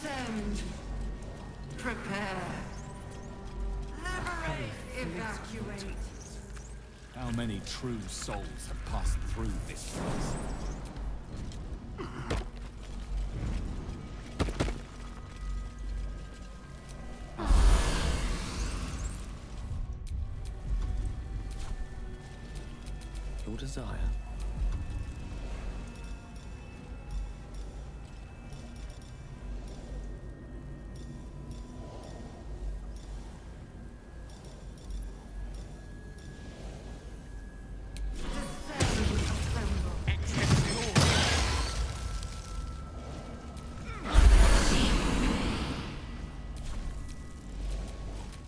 Descend. Prepare. Liberate. Evacuate. How many true souls have passed through this place? Your desire.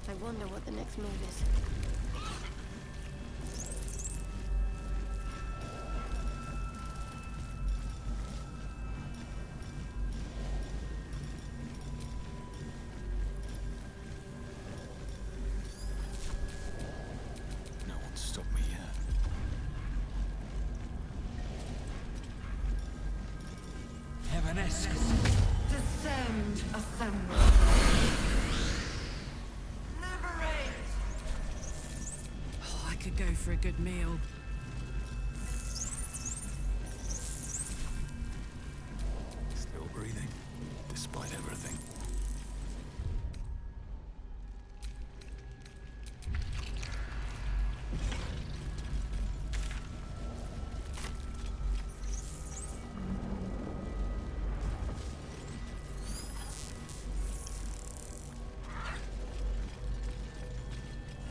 I wonder what the next move is. No one stopped me yet. Heavenesque. Descend. Assemble. Liberate. Oh, I could go for a good meal. Still breathing, despite everything.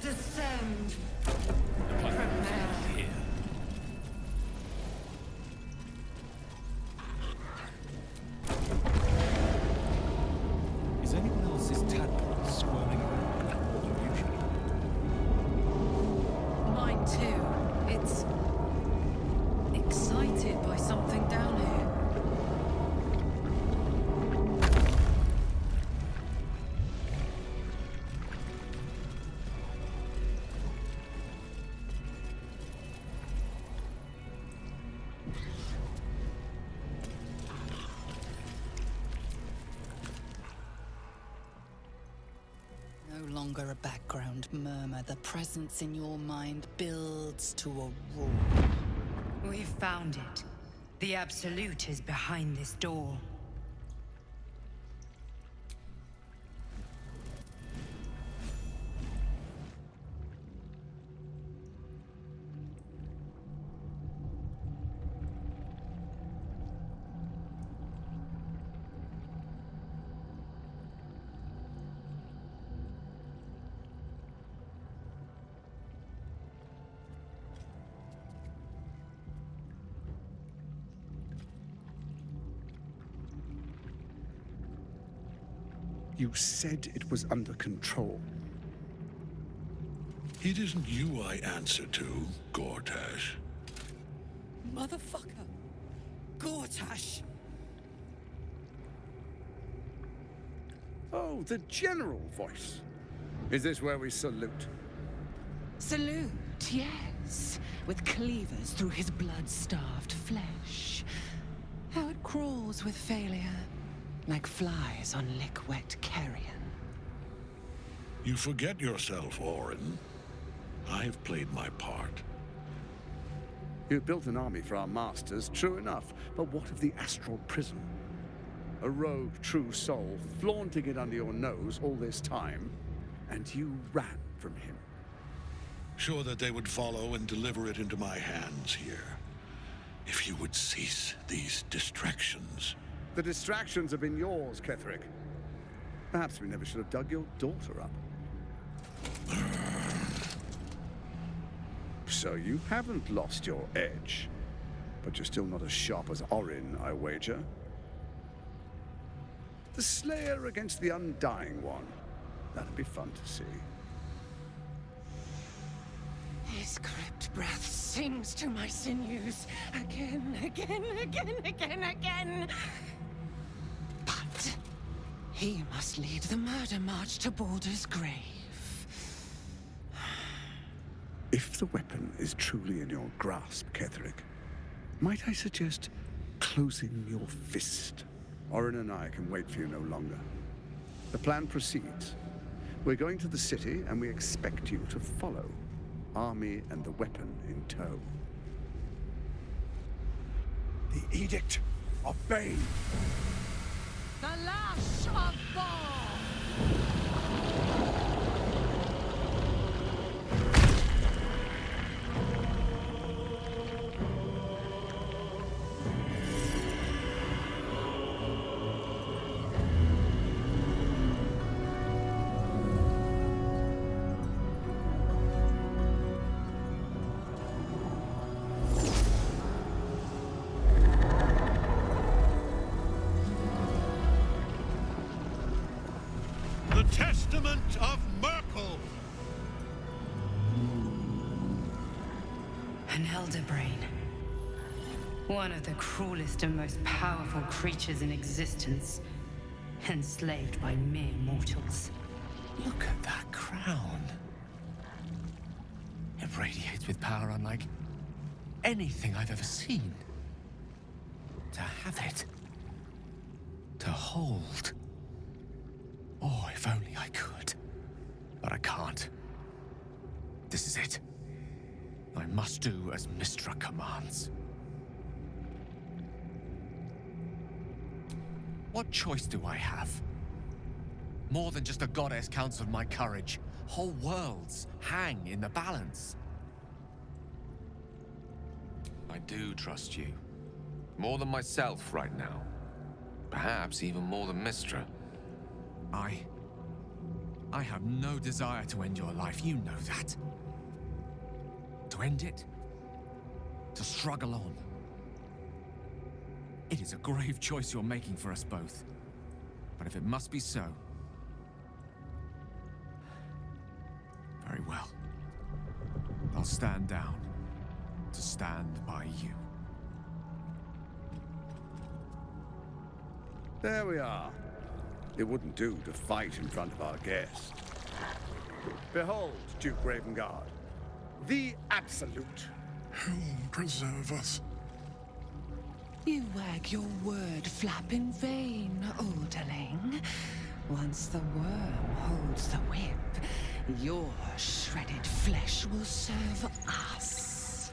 Descend. The plan Prepare. is here. Is anyone else's tadpole squirming around more than usual? Mine too. It's excited by something down here. No longer a background murmur. The presence in your mind builds to a roar. We've found it. The Absolute is behind this door. You said it was under control. It isn't you I answer to, Gortash. Motherfucker! Gortash! Oh, the general voice. Is this where we salute? Salute, yes. With cleavers through his blood-starved flesh. How it crawls with failure. Like flies on lick-wet carrion. You forget yourself, Orin. I've played my part. You built an army for our masters, true enough. But what of the astral prison? A rogue true soul flaunting it under your nose all this time, and you ran from him. Sure that they would follow and deliver it into my hands here. If you would cease these distractions. The distractions have been yours, Ketherick. Perhaps we never should have dug your daughter up. So you haven't lost your edge, but you're still not as sharp as Orin, I wager. The Slayer against the Undying One. That'd be fun to see. His crypt breath sings to my sinews. Again, again, again, again, again. But he must lead the murder march to Baldur's grave. If the weapon is truly in your grasp, Ketherick, might I suggest closing your fist? Orin and I can wait for you no longer. The plan proceeds. We're going to the city, and we expect you to follow. Army and the weapon in tow. The Edict of Bane. The lash of Thor! The Testament of Merkel! An elder brain. One of the cruelest and most powerful creatures in existence. Enslaved by mere mortals. Look at that crown. It radiates with power unlike anything I've ever seen. To have it. To hold. Oh, if only I could. But I can't. This is it. I must do as Mystra commands. What choice do I have? More than just a goddess counts on my courage. Whole worlds hang in the balance. I do trust you. More than myself right now. Perhaps even more than Mystra. I have no desire to end your life, you know that. To end it? To struggle on. It is a grave choice you're making for us both. But if it must be so... very well. I'll stand down to stand by you. There we are. It wouldn't do to fight in front of our guest. Behold, Duke Ravengard, the Absolute. Whom preserve us? You wag your word flap in vain, Alderling. Once the worm holds the whip, your shredded flesh will serve us.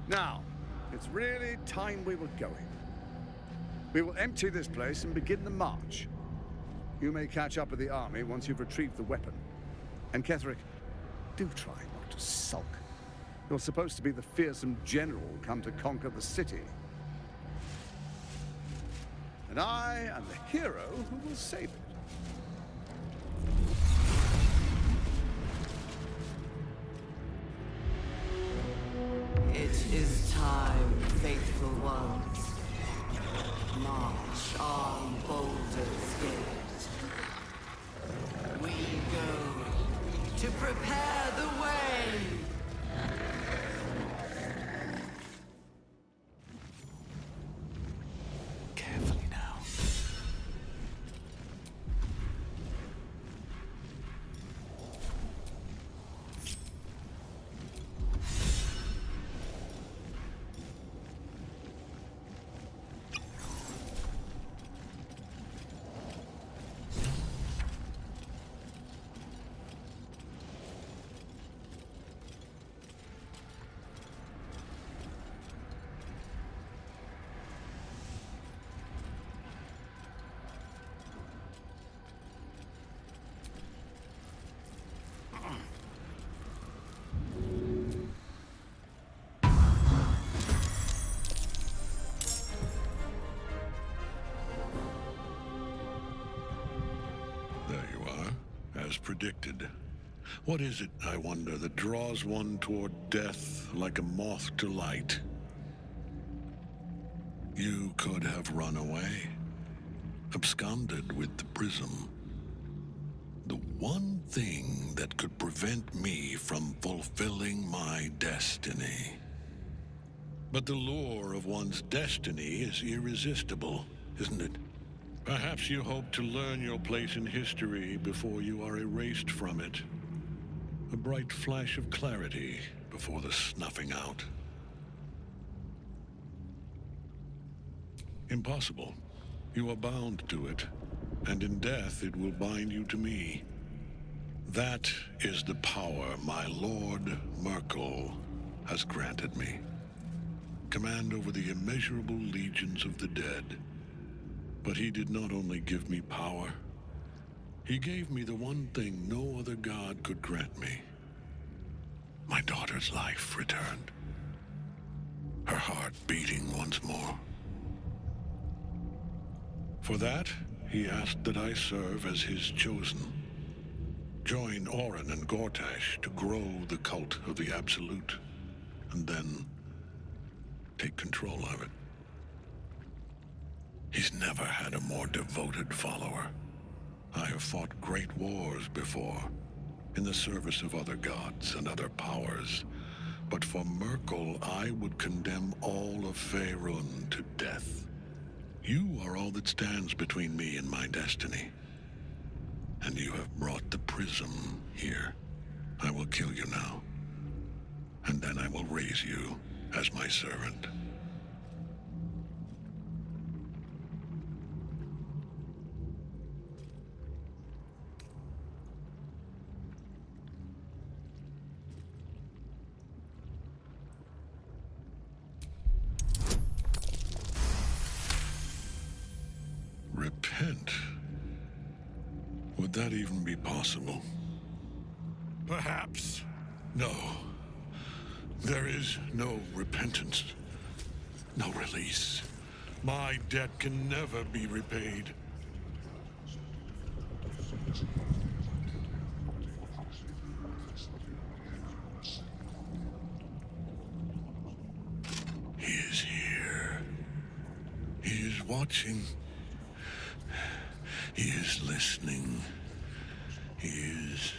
Now, it's really time we were going. We will empty this place and begin the march. You may catch up with the army once you've retrieved the weapon. And Ketherick, do try not to sulk. You're supposed to be the fearsome general come to conquer the city. And I am the hero who will save it. It is time, faithful ones. March on Baldur's Gate. We go to prepare the way. Carefully now. As predicted. What is it, I wonder, that draws one toward death like a moth to light? You could have run away, absconded with the prism. The one thing that could prevent me from fulfilling my destiny. But the lure of one's destiny is irresistible, isn't it? Perhaps you hope to learn your place in history before you are erased from it. A bright flash of clarity before the snuffing out. Impossible. You are bound to it, and in death it will bind you to me. That is the power my Lord Merkel has granted me. Command over the immeasurable legions of the dead. But he did not only give me power, he gave me the one thing no other god could grant me. My daughter's life returned. Her heart beating once more. For that, he asked that I serve as his chosen. Join Orin and Gortash to grow the cult of the Absolute, and then take control of it. He's never had a more devoted follower. I have fought great wars before, in the service of other gods and other powers, but for Merkel, I would condemn all of Faerun to death. You are all that stands between me and my destiny. And you have brought the prism here. I will kill you now. And then I will raise you as my servant. Repent? Would that even be possible? Perhaps. No. There is no repentance. No release. My debt can never be repaid. He is here. He is watching. He is listening. He is...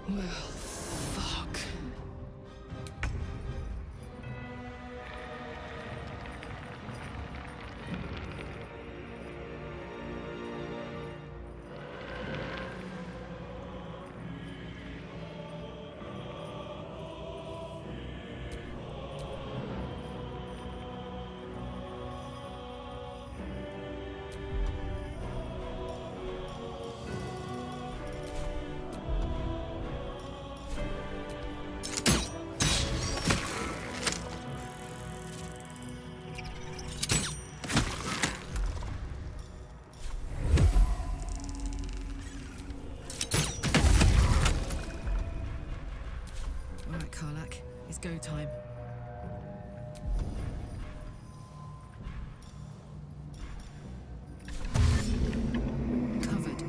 Well, fuck. Karlak, it's go time. Covered.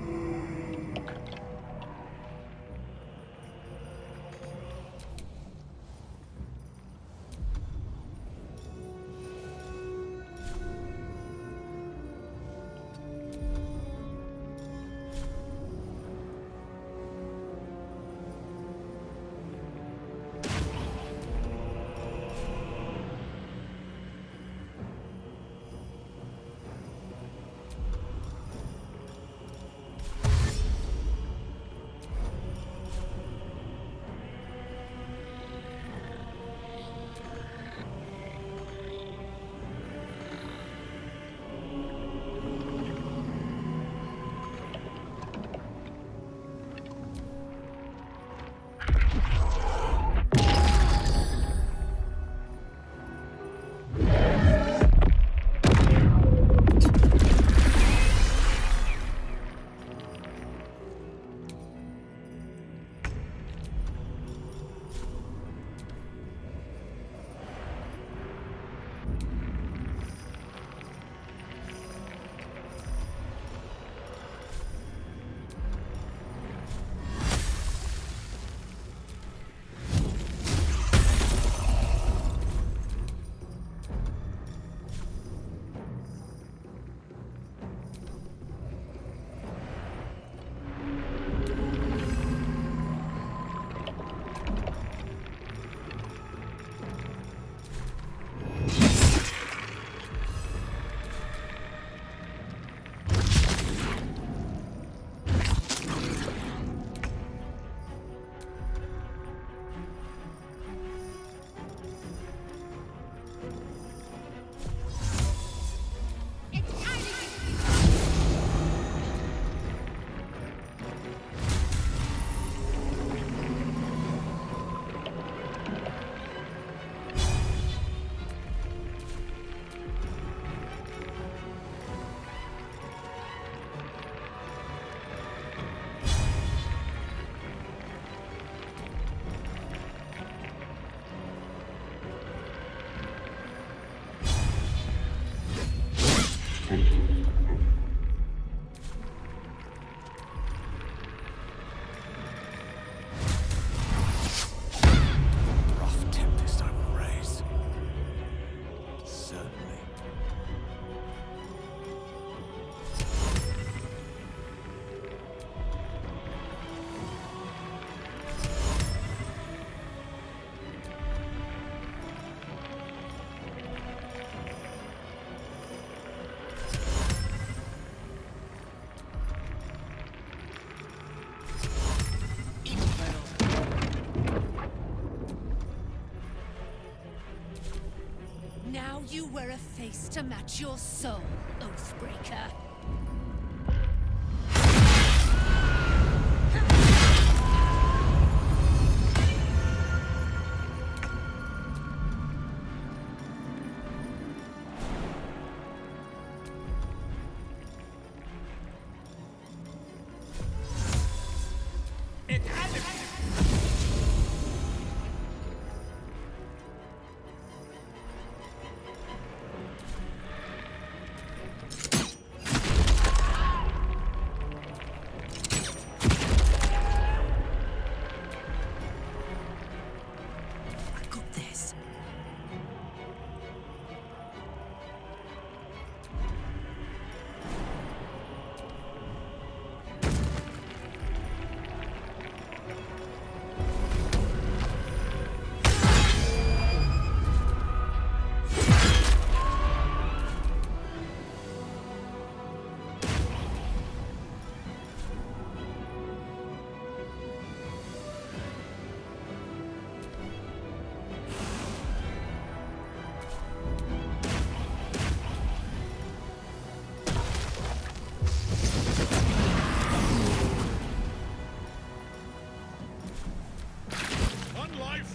wear a face to match your soul, Oathbreaker.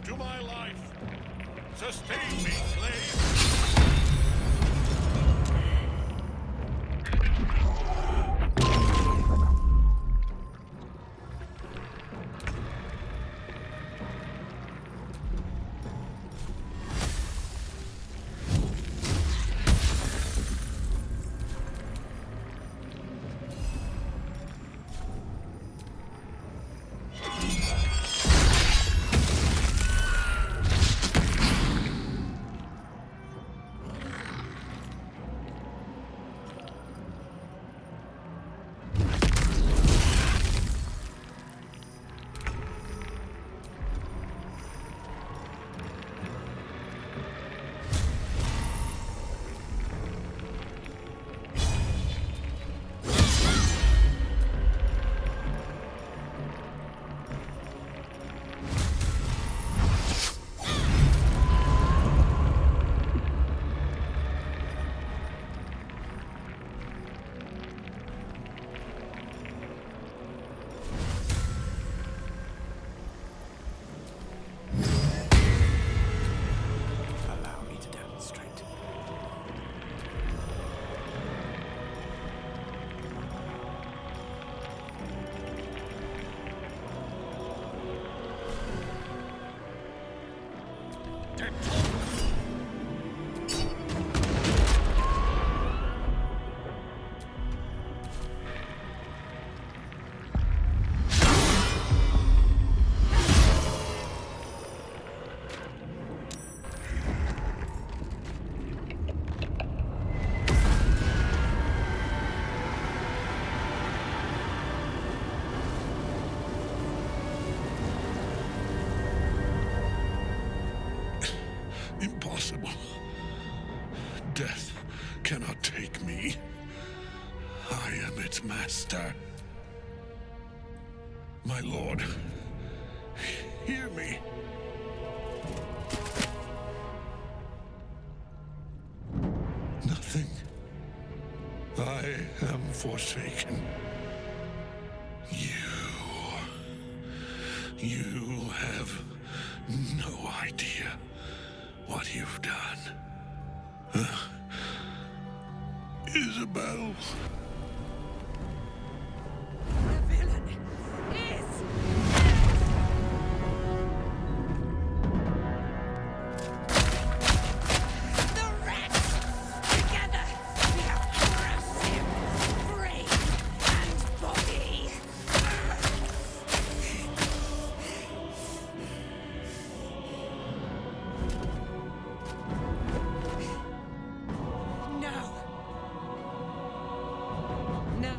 To my life. Sustain me, slave. Impossible. Death cannot take me. I am its master. My lord, hear me. Nothing. I am forsaken. You have no idea what you've done. Isabel. The villain is... the rats! Together, we have crushed him, brain and body! Now,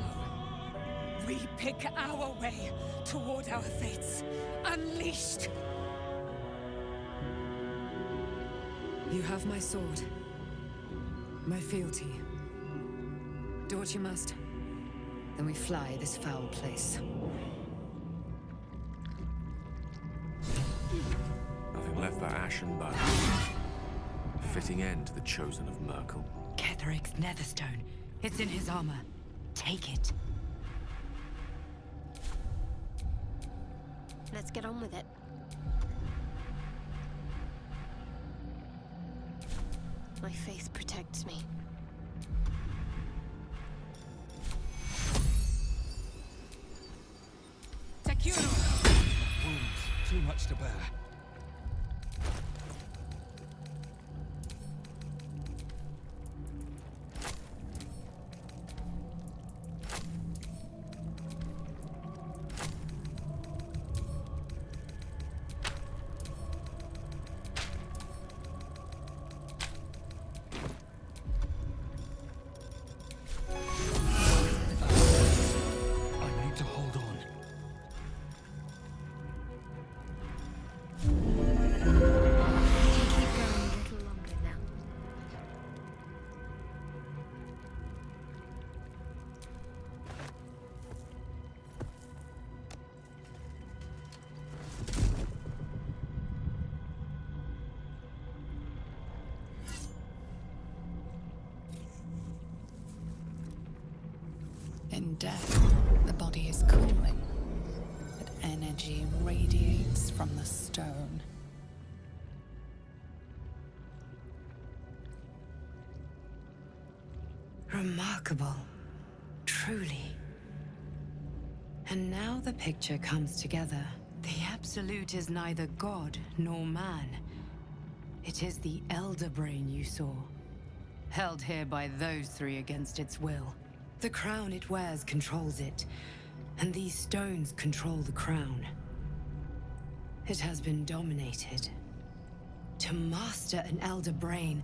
we pick our way toward our fates, unleashed. You have my sword, my fealty. Do what you must. Then we fly this foul place. Nothing left but ash and bone. fitting end to the Chosen of Merkel. Ketheric's netherstone. It's in his armor. Take it. Let's get on with it. My faith protects me. Wounds, too much to bear. I need to hold on. We can keep going a little longer now. In death, the body is cooling, but energy radiates from the stone. Remarkable. Truly. And now the picture comes together. The Absolute is neither god nor man. It is the Elder Brain you saw, held here by those three against its will. The crown it wears controls it, and these stones control the crown. It has been dominated. To master an Elder Brain,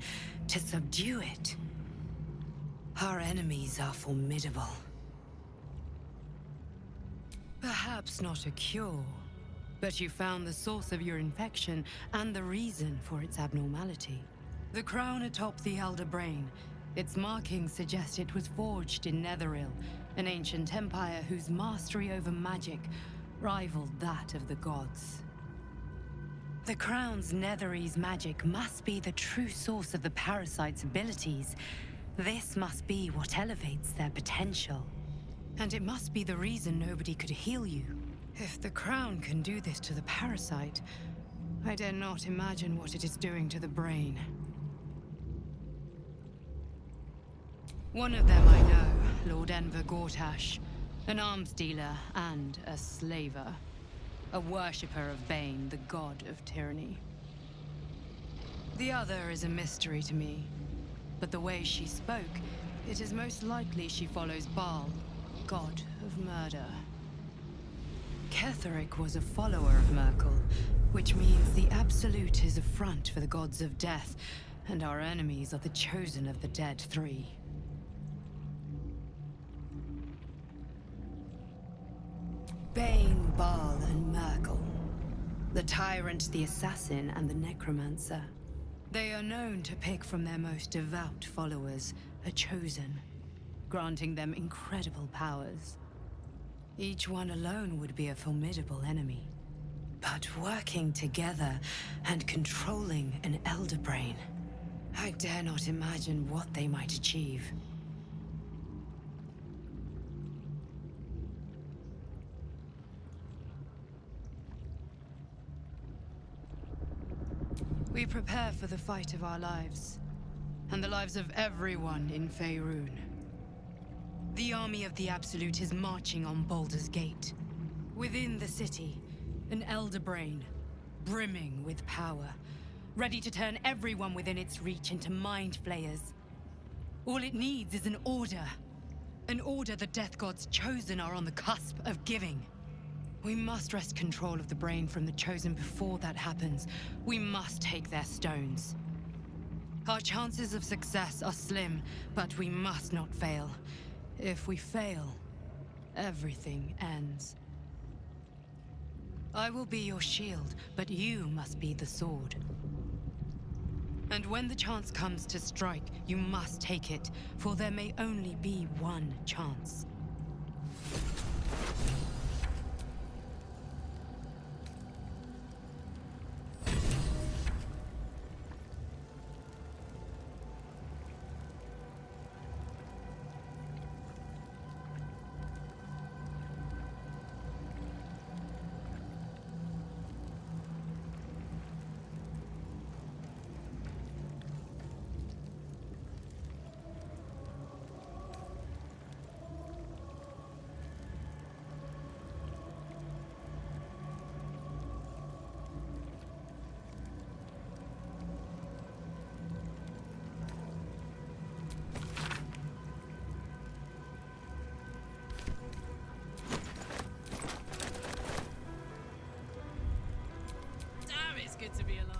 to subdue it. Our enemies are formidable. Perhaps not a cure, but you found the source of your infection and the reason for its abnormality. The crown atop the Elder Brain. Its markings suggest it was forged in Netheril, an ancient empire whose mastery over magic rivaled that of the gods. The crown's Netherese magic must be the true source of the parasite's abilities. This must be what elevates their potential. And it must be the reason nobody could heal you. If the crown can do this to the parasite, I dare not imagine what it is doing to the brain. One of them I know, Lord Enver Gortash, an arms dealer and a slaver. A worshipper of Bane, the god of tyranny. The other is a mystery to me, but the way she spoke, it is most likely she follows Baal, god of murder. Ketheric was a follower of Merkel, which means the Absolute is a front for the gods of death, and our enemies are the chosen of the Dead Three. Bane, Baal, and Merkel. The tyrant, the assassin, and the necromancer. They are known to pick from their most devout followers a chosen, granting them incredible powers. Each one alone would be a formidable enemy. But working together and controlling an Elder Brain, I dare not imagine what they might achieve. We prepare for the fight of our lives, and the lives of everyone in Faerun. The army of the Absolute is marching on Baldur's Gate. Within the city, an Elder Brain, brimming with power, ready to turn everyone within its reach into mind flayers. All it needs is an order. An order the Death Gods chosen are on the cusp of giving. We must wrest control of the brain from the Chosen before that happens. We must take their stones. Our chances of success are slim, but we must not fail. If we fail, everything ends. I will be your shield, but you must be the sword. And when the chance comes to strike, you must take it, for there may only be one chance. It's good to be alive.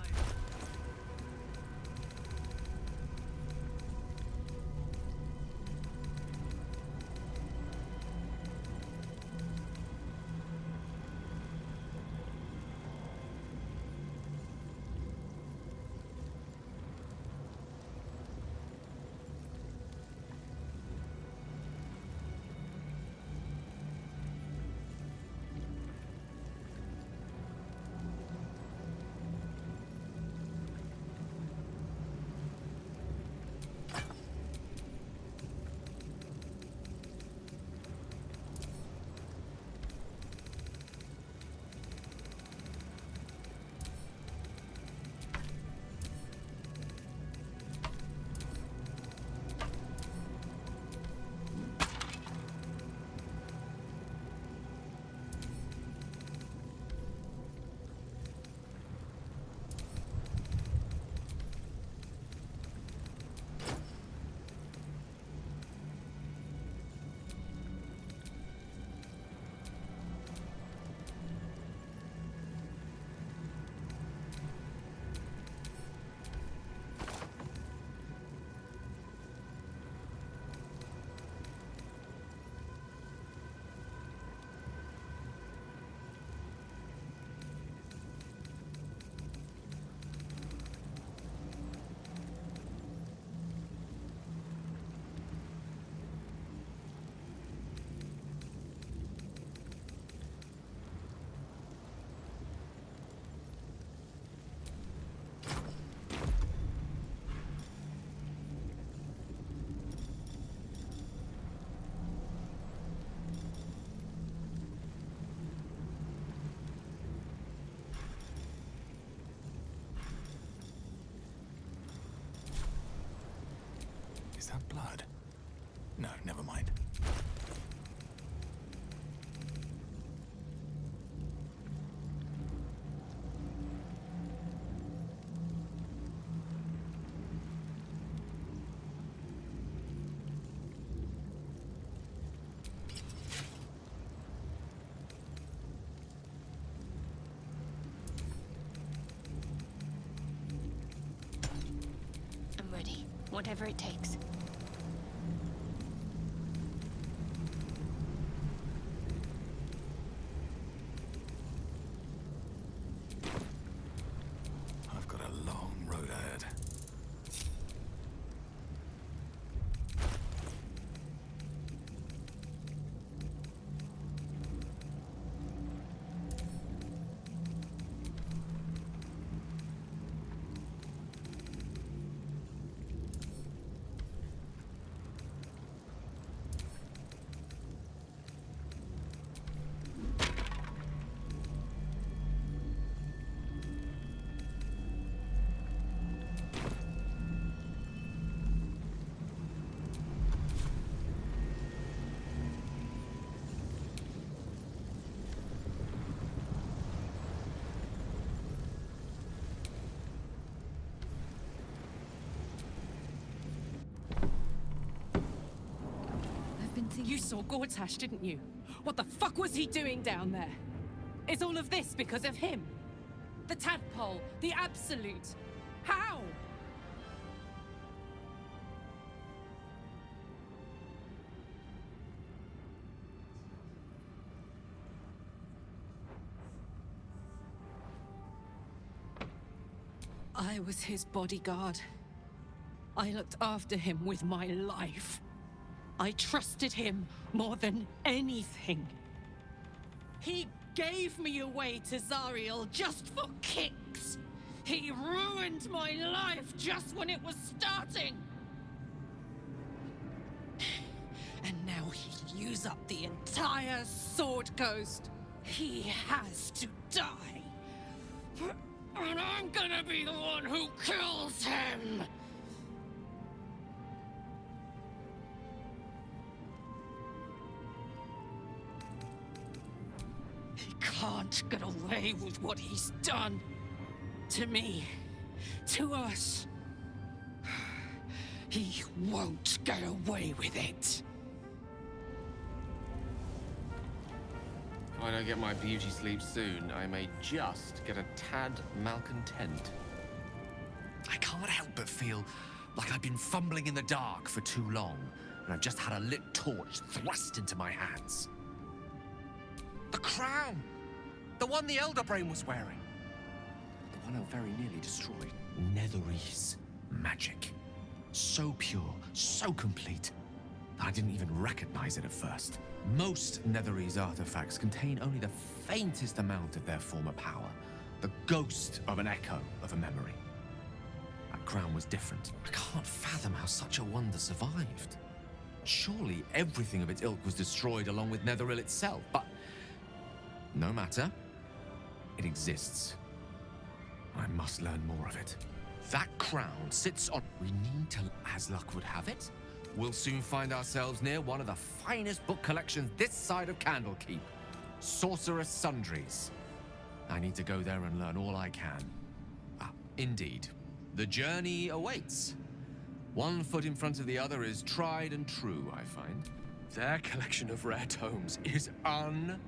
Is that blood? No, never mind. I'm ready. Whatever it takes. I've got a long road ahead. You saw Gortash, didn't you? What the fuck was he doing down there? Is all of this because of him? The tadpole, the absolute. How? I was his bodyguard. I looked after him with my life. I trusted him more than anything. He gave me away to Zariel just for kicks. He ruined my life just when it was starting. And now he'll use up the entire Sword Coast. He has to die. And I'm gonna be the one who kills him! He can't get away with what he's done. To me. To us. He won't get away with it. I don't get my beauty sleep soon, I may just get a tad malcontent. I can't help but feel like I've been fumbling in the dark for too long, and I've just had a lit torch thrust into my hands. The crown! The one the Elder Brain was wearing. The one I very nearly destroyed. Netherese magic. So pure, so complete, that I didn't even recognize it at first. Most Netherese artifacts contain only the faintest amount of their former power, the ghost of an echo of a memory. That crown was different. I can't fathom how such a wonder survived. Surely everything of its ilk was destroyed along with Netheril itself, but no matter. It exists. I must learn more of it. That crown sits on... We need to... As luck would have it, we'll soon find ourselves near one of the finest book collections this side of Candlekeep. Sorcerous Sundries. I need to go there and learn all I can. Ah, indeed. The journey awaits. One foot in front of the other is tried and true, I find. Their collection of rare tomes is unparalleled.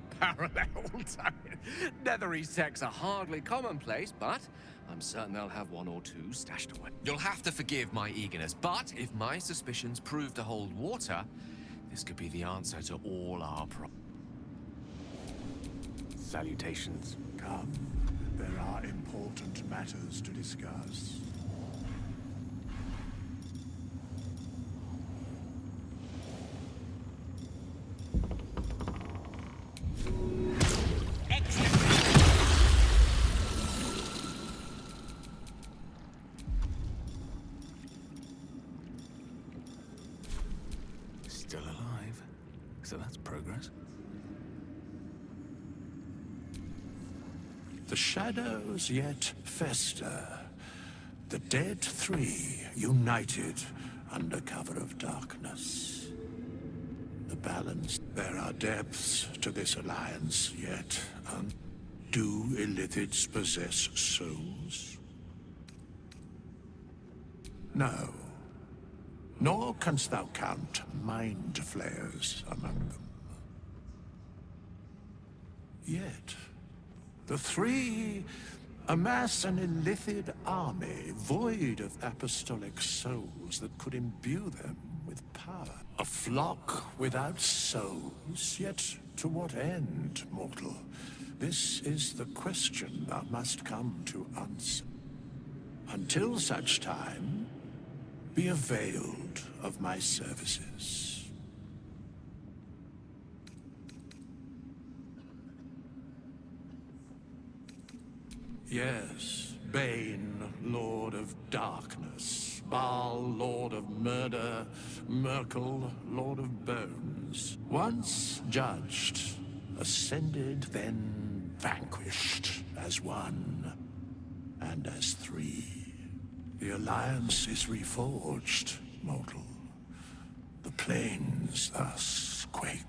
I mean, Netherese texts are hardly commonplace, but I'm certain they'll have one or two stashed away. You'll have to forgive my eagerness, but if my suspicions prove to hold water, this could be the answer to all our Salutations. Come, there are important matters to discuss. Still alive. So that's progress. The shadows yet fester. The dead three united under cover of darkness. The balance. There are depths to this alliance yet. Do Illithids possess souls? No. Nor canst thou count mind flayers among them. Yet, the three amass an Illithid army void of apostolic souls that could imbue them with power. A flock without souls, yet to what end, mortal? This is the question thou must come to answer. Until such time, be availed of my services. Yes, Bane, Lord of Darkness, Baal, Lord of Murder, Merkel, Lord of Bones. Once judged, ascended, then vanquished as one and as three. The alliance is reforged, mortal. The plains thus quake,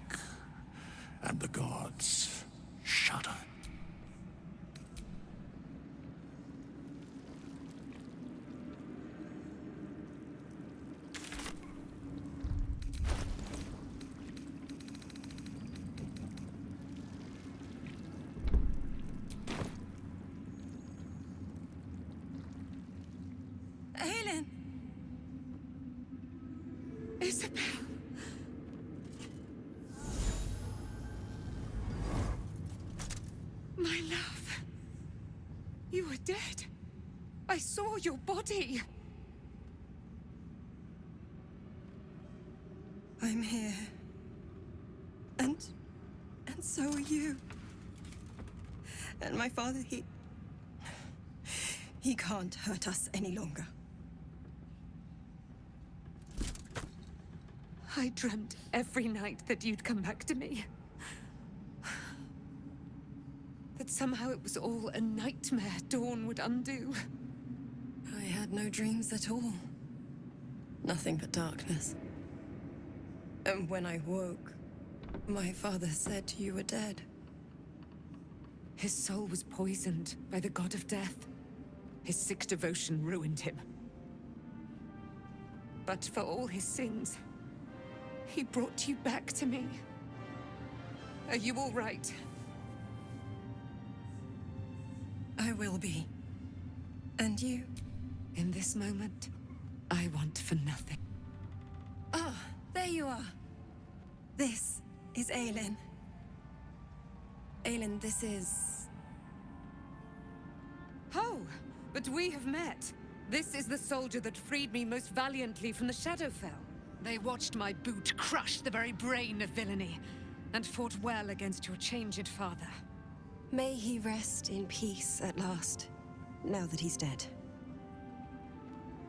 and the gods shudder. Aelin! Isabel! My love! You were dead. I saw your body. I'm here. And so are you. And my father, he can't hurt us any longer. I dreamt every night that you'd come back to me. That somehow it was all a nightmare Dawn would undo. I had no dreams at all. Nothing but darkness. And when I woke, my father said you were dead. His soul was poisoned by the god of death. His sick devotion ruined him. But for all his sins, he brought you back to me. Are you all right? I will be. And you? In this moment, I want for nothing. Ah, there you are. This is Aelin. Aelin, this is... Oh, but we have met. This is the soldier that freed me most valiantly from the Shadowfell. They watched my boot crush the very brain of villainy, and fought well against your changed father. May he rest in peace at last, now that he's dead.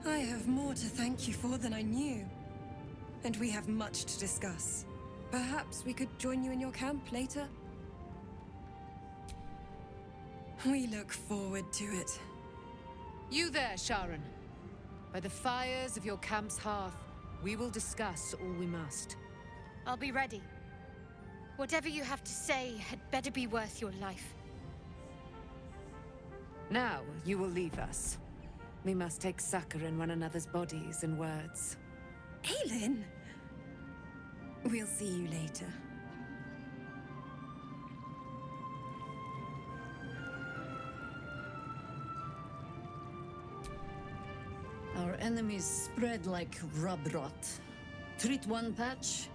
I have more to thank you for than I knew. And we have much to discuss. Perhaps we could join you in your camp later? We look forward to it. You there, Sharon. By the fires of your camp's hearth, we will discuss all we must. I'll be ready. Whatever you have to say had better be worth your life. Now, you will leave us. We must take succor in one another's bodies and words. Aelin! We'll see you later. Our enemies spread like rub rot. Treat one patch,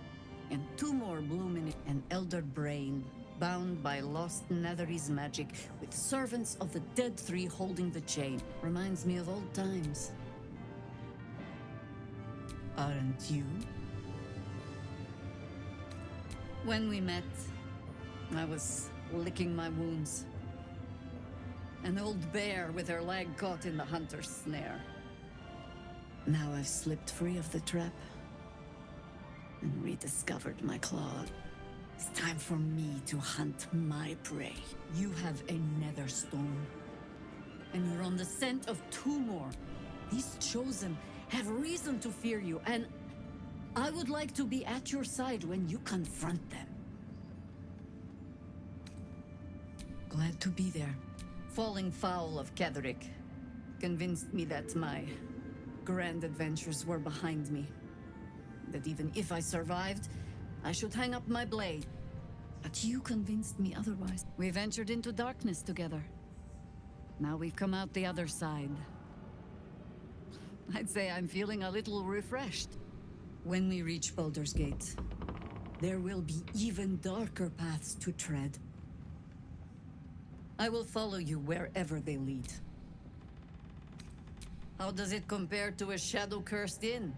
and two more bloom in an elder brain, bound by lost Netherese magic, with servants of the dead three holding the chain. Reminds me of old times. Aren't you? When we met, I was licking my wounds. An old bear with her leg caught in the hunter's snare. Now I've slipped free of the trap and rediscovered my claw. It's time for me to hunt my prey. You have a nether stone, and you're on the scent of two more. These chosen have reason to fear you, and I would like to be at your side when you confront them. Glad to be there. Falling foul of Ketherick convinced me that my grand adventures were behind me. That even if I survived, I should hang up my blade. But you convinced me otherwise. We ventured into darkness together. Now we've come out the other side. I'd say I'm feeling a little refreshed. When we reach Baldur's Gate, there will be even darker paths to tread. I will follow you wherever they lead. How does it compare to a shadow-cursed inn?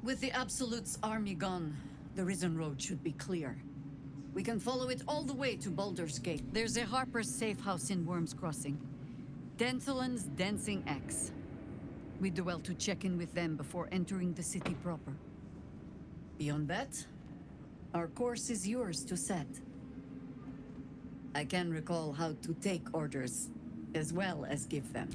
With the Absolute's army gone, the Risen Road should be clear. We can follow it all the way to Baldur's Gate. There's a Harper's safe house in Worm's Crossing. Denthelan's Dancing Axe. We do well to check in with them before entering the city proper. Beyond that, our course is yours to set. I can recall how to take orders, as well as give them.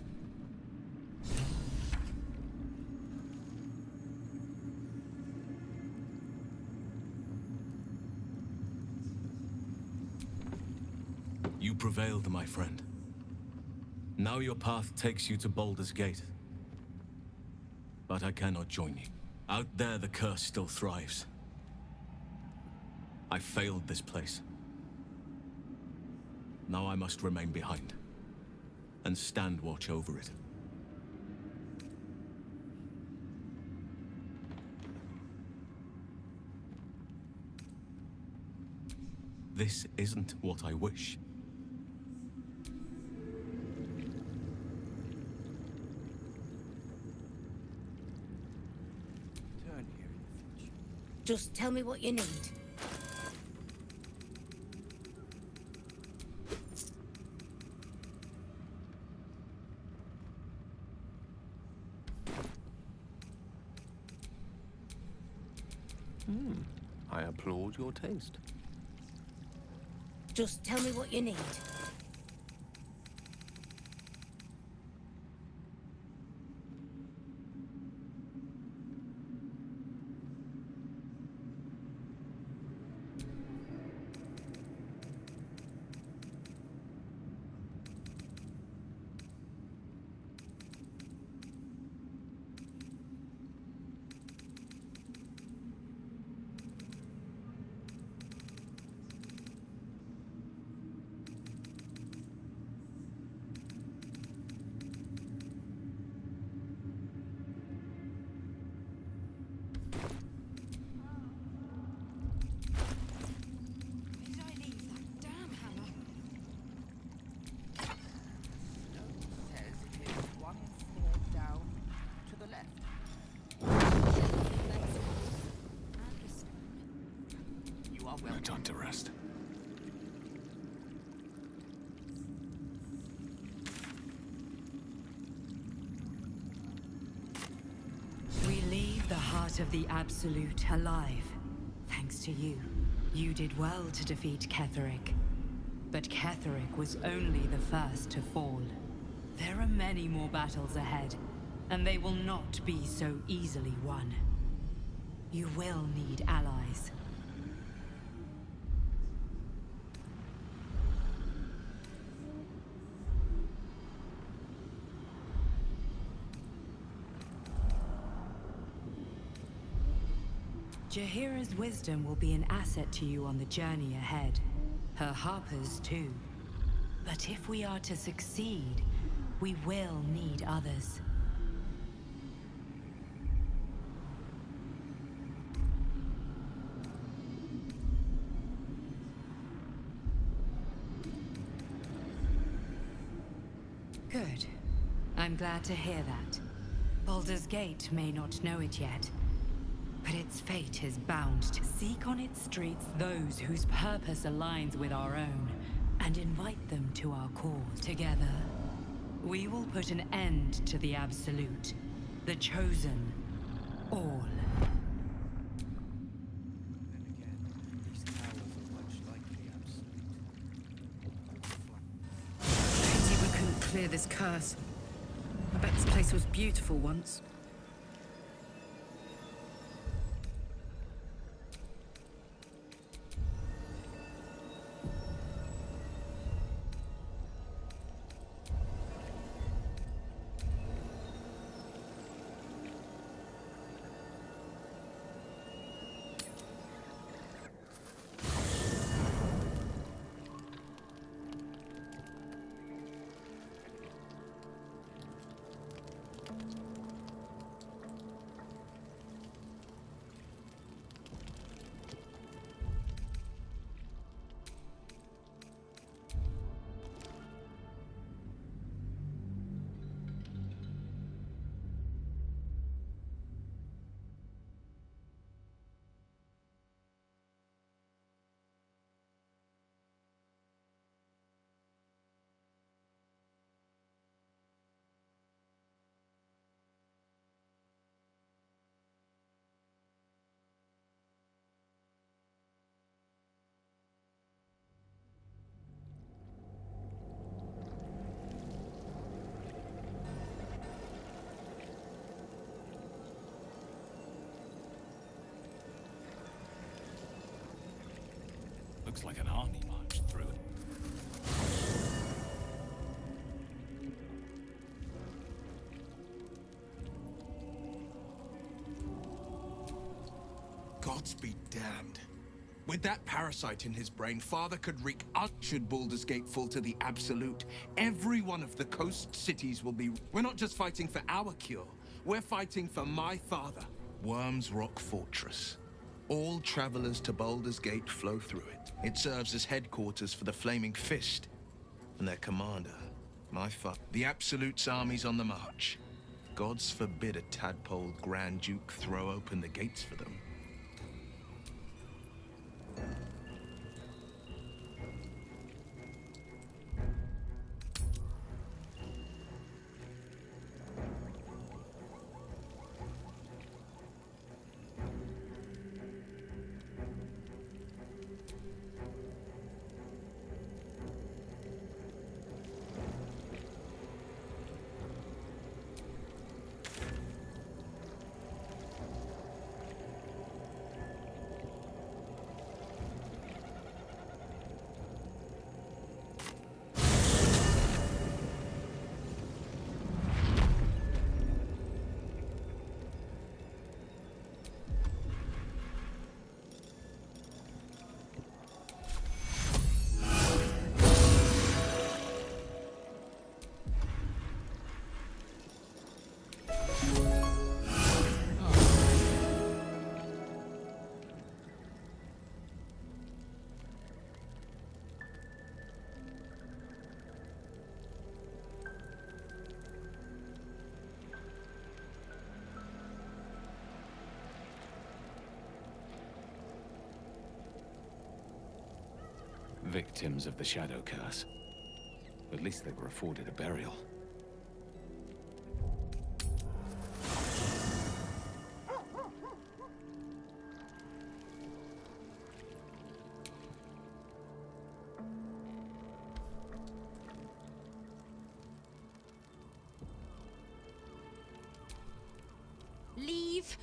You prevailed, my friend. Now your path takes you to Baldur's Gate. But I cannot join you. Out there, the curse still thrives. I failed this place. Now I must remain behind, and stand watch over it. This isn't what I wish. Just tell me what you need. I applaud your taste. Just tell me what you need. time to rest. We leave the heart of the Absolute alive, thanks to you. You did well to defeat Ketheric. But Ketheric was only the first to fall. There are many more battles ahead, and they will not be so easily won. You will need allies. Jaheira's wisdom will be an asset to you on the journey ahead. Her harpers too. But if we are to succeed, we will need others. Good. I'm glad to hear that. Baldur's Gate may not know it yet, but its fate is bound to seek on its streets those whose purpose aligns with our own, and invite them to our cause. Together, we will put an end to the Absolute, the Chosen, all. Pity we couldn't clear this curse. I bet this place was beautiful once. Looks like an army marched through it. Gods be damned. With that parasite in his brain, Father could wreak us. Should Baldur's Gate fall to the Absolute, every one of the coast cities will be... We're not just fighting for our cure. We're fighting for my father. Worm's Rock Fortress. All travelers to Baldur's Gate flow through it. It serves as headquarters for the Flaming Fist. And their commander, my father. The Absolute's army's on the march. Gods forbid a tadpole Grand Duke throw open the gates for them. victims of the Shadow Curse. At least they were afforded a burial. Leave.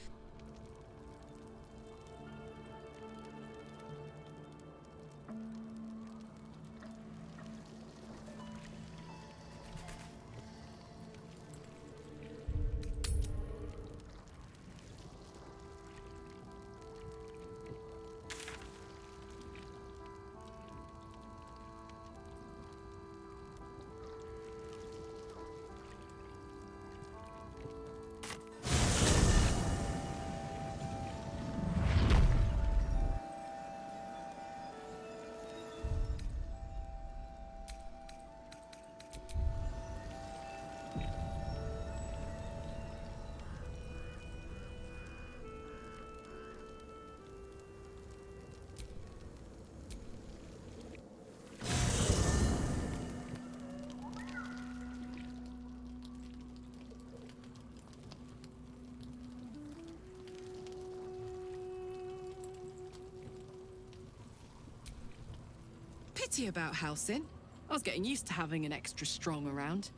Pity about Halsin. I was getting used to having an extra strong around.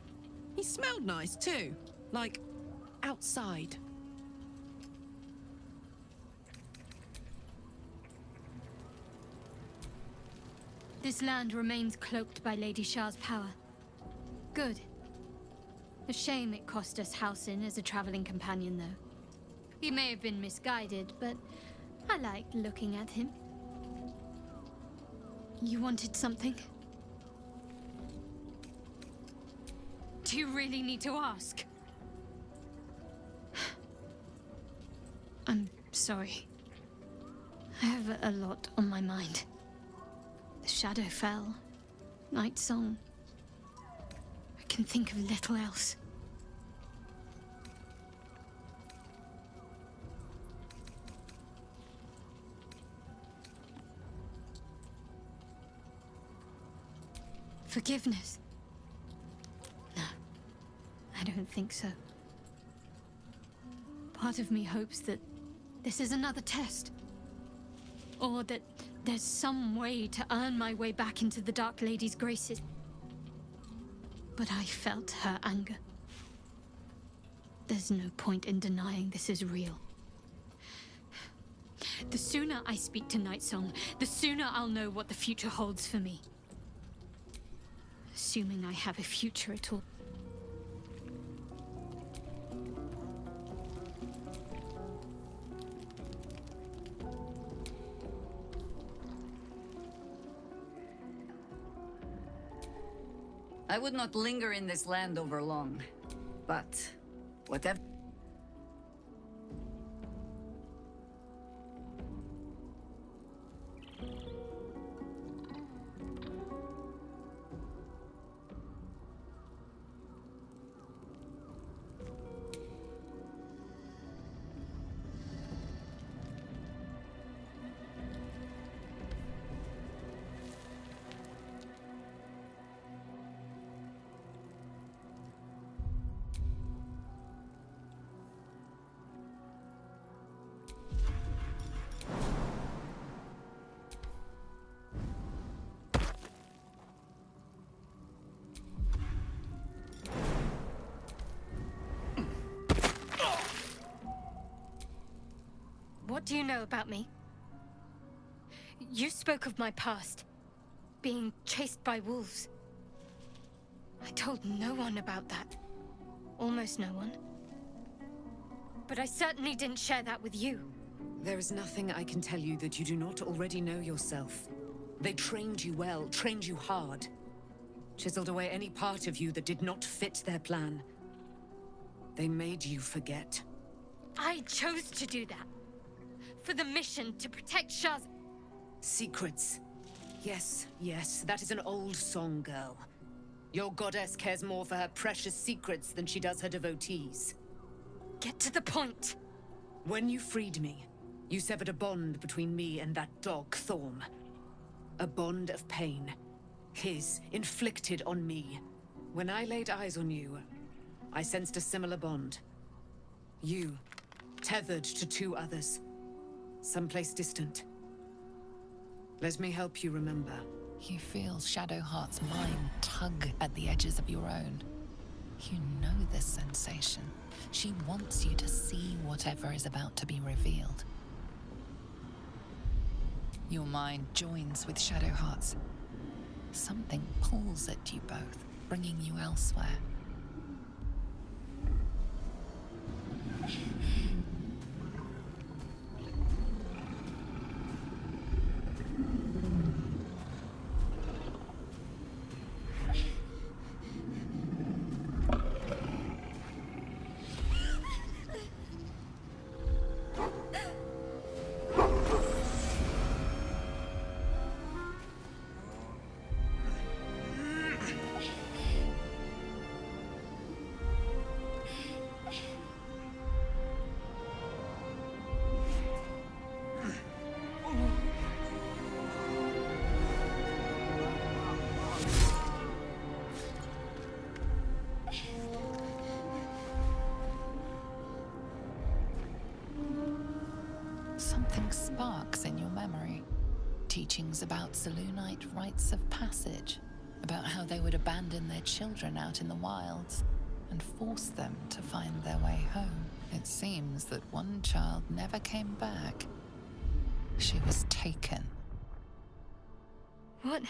He smelled nice too, like outside. This land remains cloaked by Lady Shah's power. Good. A shame it cost us Halsin as a traveling companion, though. He may have been misguided, but I liked looking at him. You wanted something? Do you really need to ask? I'm sorry. I have a lot on my mind. The shadow fell. Night song. I can think of little else. Forgiveness? No, I don't think so. Part of me hopes that this is another test. Or that there's some way to earn my way back into the Dark Lady's graces. But I felt her anger. There's no point in denying this is real. The sooner I speak to Nightsong, the sooner I'll know what the future holds for me. Assuming I have a future at all. I would not linger in this land over long, but whatever. What do you know about me? You spoke of my past, being chased by wolves. I told no one about that. Almost no one. But I certainly didn't share that with you. There is nothing I can tell you that you do not already know yourself. They trained you well, trained you hard. Chiseled away any part of you that did not fit their plan. They made you forget. I chose to do that. For the mission to protect Shah's... Secrets. Yes, yes, that is an old song, girl. Your goddess cares more for her precious secrets than she does her devotees. Get to the point. When you freed me, you severed a bond between me and that dog, Thorm. A bond of pain. His, inflicted on me. When I laid eyes on you, I sensed a similar bond. You, tethered to two others. Someplace distant. Let me help you remember. You feel Shadowheart's mind tug at the edges of your own. You know this sensation. She wants you to see whatever is about to be revealed. Your mind joins with Shadowheart's. Something pulls at you both, bringing you elsewhere. Something sparks in your memory. Teachings about Selûnite rites of passage, about how they would abandon their children out in the wilds and force them to find their way home. It seems that one child never came back. She was taken. What?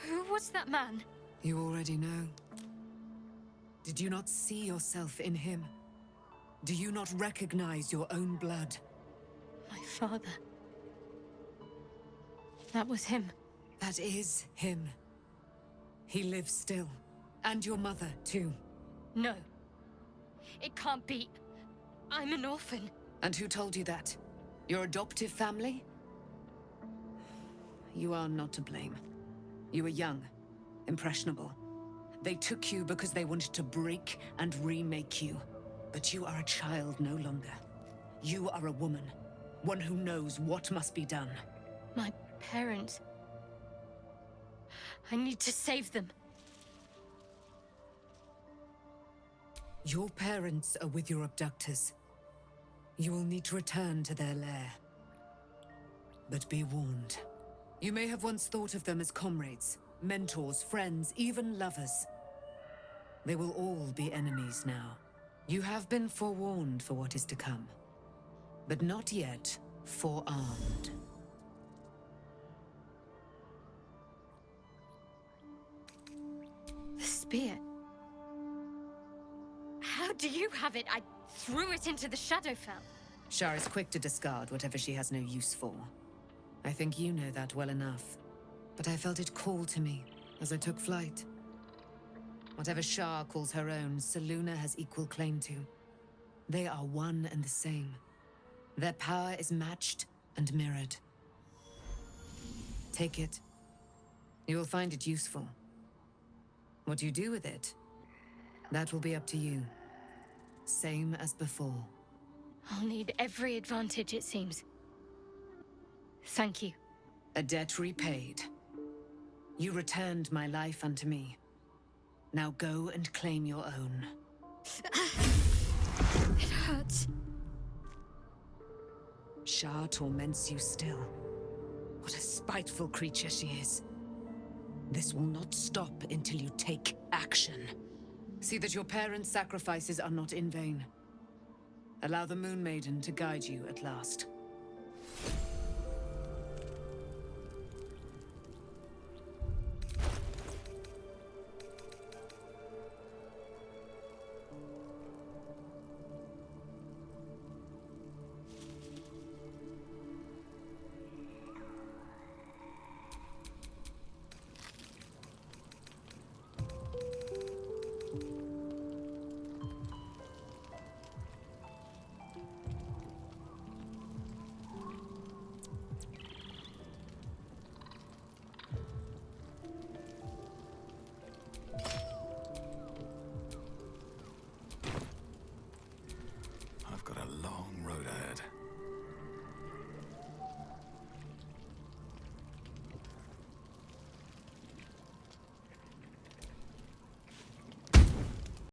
Who was that man? You already know. Did you not see yourself in him? Do you not recognize your own blood? My father. That was him. That is him. He lives still. And your mother, too. No. It can't be. I'm an orphan. And who told you that? Your adoptive family? You are not to blame. You were young, impressionable. They took you because they wanted to break and remake you. But you are a child no longer. You are a woman. One who knows what must be done. My parents. I need to save them. Your parents are with your abductors. You will need to return to their lair. But be warned. You may have once thought of them as comrades, mentors, friends, even lovers. They will all be enemies now. You have been forewarned for what is to come, but not yet forearmed. The spear. How do you have it? I threw it into the Shadowfell. Shar is quick to discard whatever she has no use for. I think you know that well enough. But I felt it call to me as I took flight. Whatever Shar calls her own, Selûne has equal claim to. They are one and the same. Their power is matched and mirrored. Take it. You will find it useful. What you do with it, that will be up to you. Same as before. I'll need every advantage, it seems. Thank you. A debt repaid. You returned my life unto me. Now go and claim your own. It hurts. Shar torments you still. What a spiteful creature she is. This will not stop until you take action. See that your parents' sacrifices are not in vain. Allow the Moon Maiden to guide you at last.